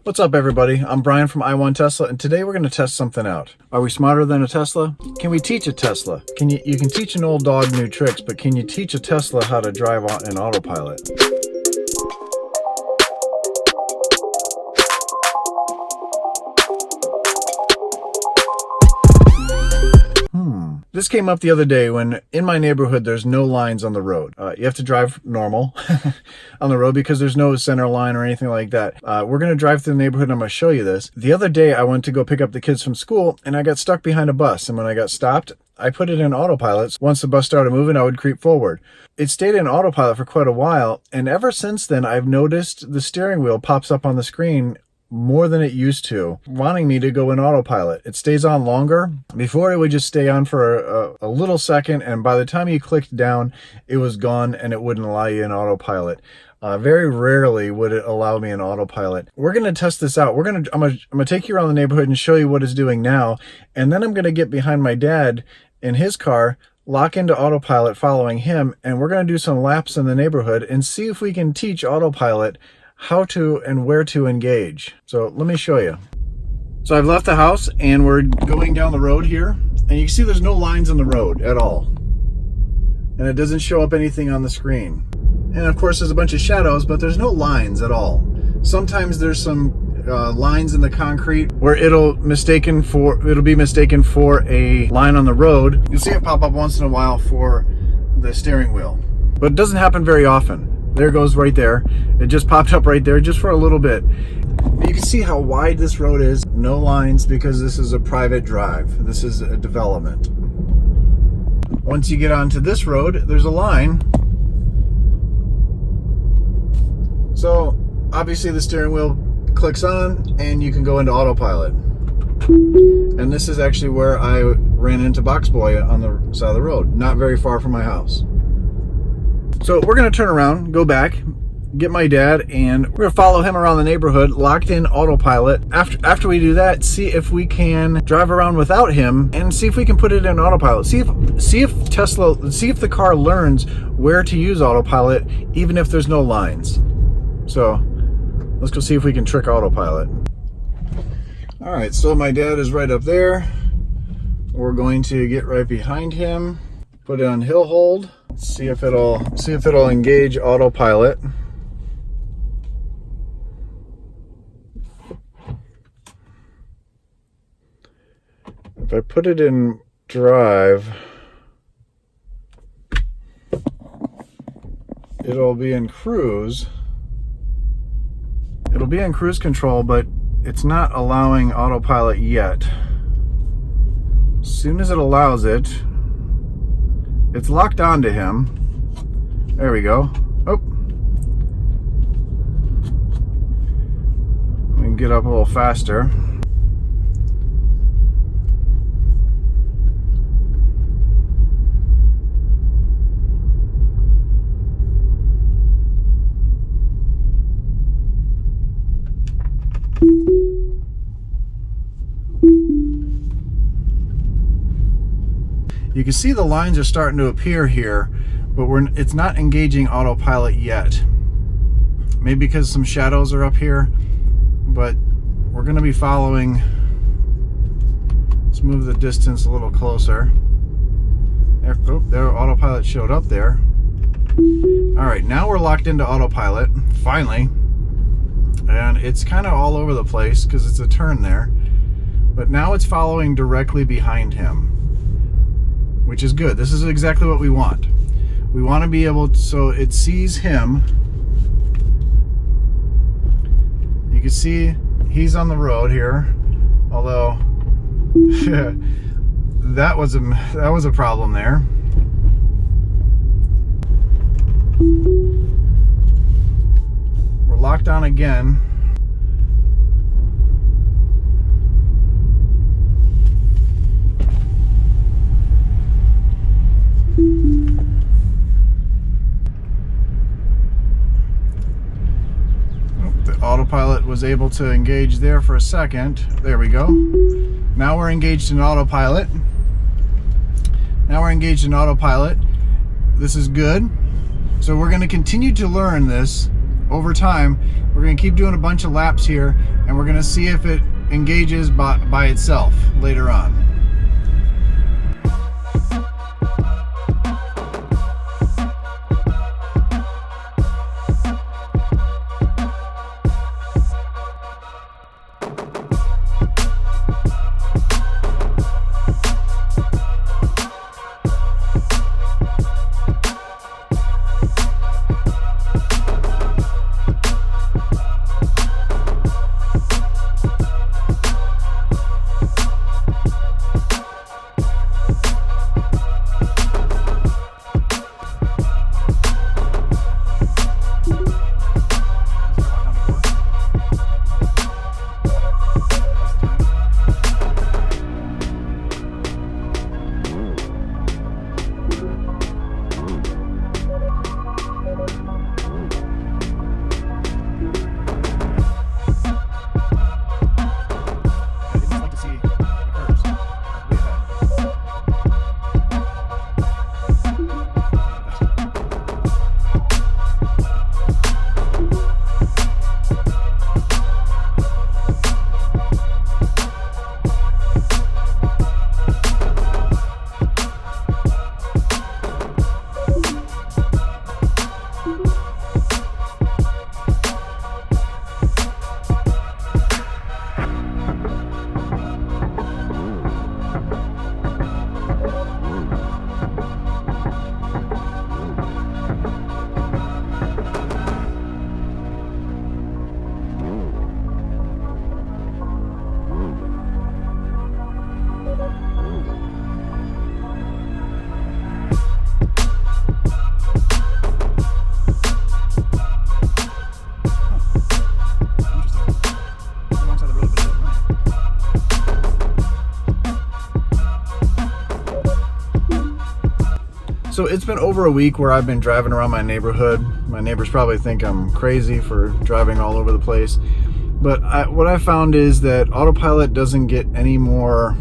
What's up, everybody? I'm Brian from I Want Tesla, and today we're going to test something out. Are we smarter than a Tesla? Can we teach a Tesla? You can teach an old dog new tricks, but can you teach a Tesla how to drive on an autopilot? This came up the other day when in my neighborhood there's no lines on the road. You have to drive normal on the road because there's no center line or anything like that. We're going to drive through the neighborhood and I'm going to show you this. The other day I went to go pick up the kids from school and I got stuck behind a bus. And when I got stopped, I put it in autopilot. Once the bus started moving, I would creep forward. It stayed in autopilot for quite a while. And ever since then, I've noticed the steering wheel pops up on the screen more than it used to, wanting me to go in autopilot. It stays on longer. Before, it would just stay on for a little second, and by the time you clicked down, it was gone and it wouldn't allow you in autopilot. Very rarely would it allow me in autopilot. We're going to test this out. I'm going to take you around the neighborhood and show you what it's doing now, and then I'm going to get behind my dad in his car, lock into autopilot following him, and we're going to do some laps in the neighborhood and see if we can teach autopilot how to and where to engage. So let me show you. So I've left the house and we're going down the road here, and you can see there's no lines on the road at all, and it doesn't show up anything on the screen. And of course there's a bunch of shadows, but there's no lines at all. Sometimes there's some lines in the concrete where it'll be mistaken for a line on the road. You'll see it pop up once in a while for the steering wheel, but it doesn't happen very often. There it goes right there. It just popped up right there just for a little bit. You can see how wide this road is. No lines because this is a private drive. This is a development. Once you get onto this road, there's a line. So obviously the steering wheel clicks on and you can go into autopilot. And this is actually where I ran into Box Boy on the side of the road, not very far from my house. So we're going to turn around, go back, get my dad, and we're going to follow him around the neighborhood, locked in autopilot. After we do that, see if we can drive around without him and see if we can put it in autopilot. See if the car learns where to use autopilot, even if there's no lines. So let's go see if we can trick autopilot. All right, so my dad is right up there. We're going to get right behind him, put it on hill hold. See if it'll engage autopilot. If I put it in drive, it'll be in cruise. It'll be in cruise control, but it's not allowing autopilot yet. As soon as it allows it, it's locked onto him. There we go. Oh. We can get up a little faster. You can see the lines are starting to appear here, but it's not engaging autopilot yet. Maybe because some shadows are up here, but we're going to be following. Let's move the distance a little closer. There, autopilot showed up there. All right, now we're locked into autopilot, finally. And it's kind of all over the place because it's a turn there. But now it's following directly behind him, which is good. This is exactly what we want. We want to be able to, so it sees him. You can see he's on the road here, although that was a problem there. We're locked on again. Autopilot was able to engage there for a second. There we go. Now we're engaged in autopilot. This is good. So we're going to continue to learn this over time, we're going to keep doing a bunch of laps here, and we're going to see if it engages by itself later on. So it's been over a week where I've been driving around my neighborhood. My neighbors probably think I'm crazy for driving all over the place. But what I found is that AutoPilot doesn't get any more...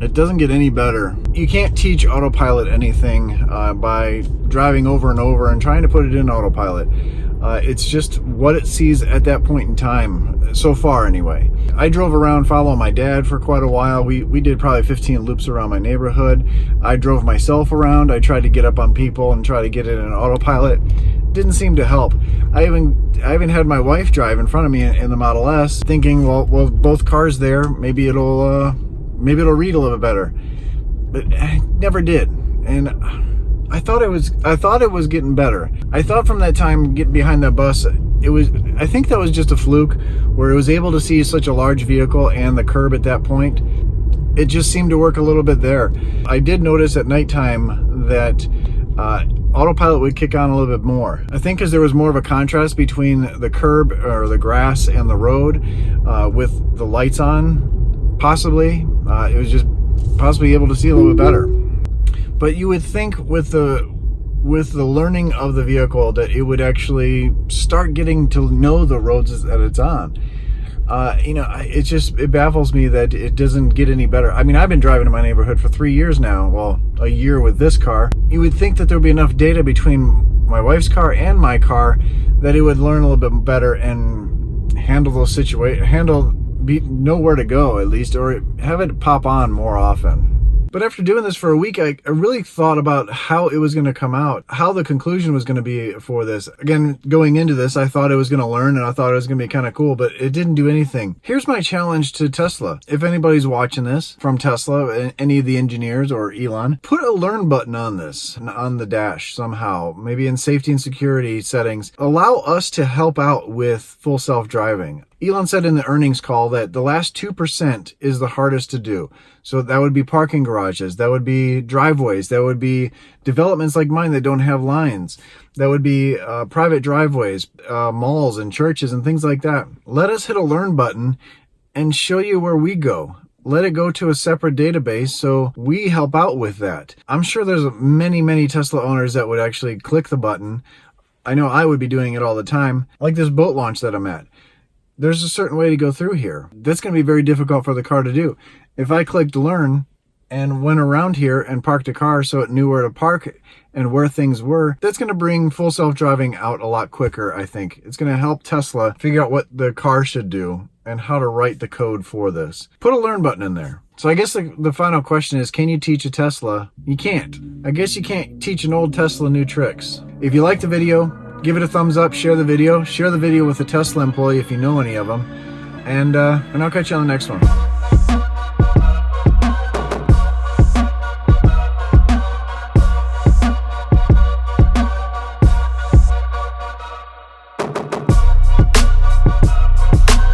It doesn't get any better. You can't teach AutoPilot anything by driving over and over and trying to put it in AutoPilot. It's just what it sees at that point in time, so far anyway. I drove around following my dad for quite a while. We did probably 15 loops around my neighborhood. I drove myself around. I tried to get up on people and try to get it in AutoPilot. Didn't seem to help. I even had my wife drive in front of me in the Model S, thinking, well, both cars there, maybe it'll read a little bit better. But it never did. And I thought it was getting better. I thought from that time getting behind that bus, I think that was just a fluke where it was able to see such a large vehicle and the curb at that point. It just seemed to work a little bit there. I did notice at nighttime that AutoPilot would kick on a little bit more. I think because there was more of a contrast between the curb or the grass and the road with the lights on, possibly. It was just possibly able to see a little bit better. But you would think with the learning of the vehicle that it would actually start getting to know the roads that it's on. It baffles me that it doesn't get any better. I mean, I've been driving in my neighborhood for 3 years now. Well, a year with this car. You would think that there would be enough data between my wife's car and my car that it would learn a little bit better and handle those situations, know where to go at least, or have it pop on more often. But after doing this for a week, I really thought about how it was going to come out, how the conclusion was going to be for this. Again, going into this, I thought it was going to learn and I thought it was going to be kind of cool, but it didn't do anything. Here's my challenge to Tesla. If anybody's watching this from Tesla, any of the engineers or Elon, put a learn button on this, on the dash somehow, maybe in safety and security settings. Allow us to help out with full self-driving. Elon said in the earnings call that the last 2% is the hardest to do. So that would be parking garages, that would be driveways, that would be developments like mine that don't have lines, that would be private driveways, malls and churches and things like that. Let us hit a learn button and show you where we go. Let it go to a separate database so we help out with that. I'm sure there's many Tesla owners that would actually click the button. I know I would be doing it all the time, like this boat launch that I'm at. There's a certain way to go through here. That's going to be very difficult for the car to do. If I clicked learn and went around here and parked a car so it knew where to park and where things were, that's going to bring full self-driving out a lot quicker, I think. It's going to help Tesla figure out what the car should do and how to write the code for this. Put a learn button in there. So I guess the final question is, can you teach a Tesla? You can't. I guess you can't teach an old Tesla new tricks. If you liked the video, give it a thumbs up, share the video with a Tesla employee if you know any of them, and I'll catch you on the next one.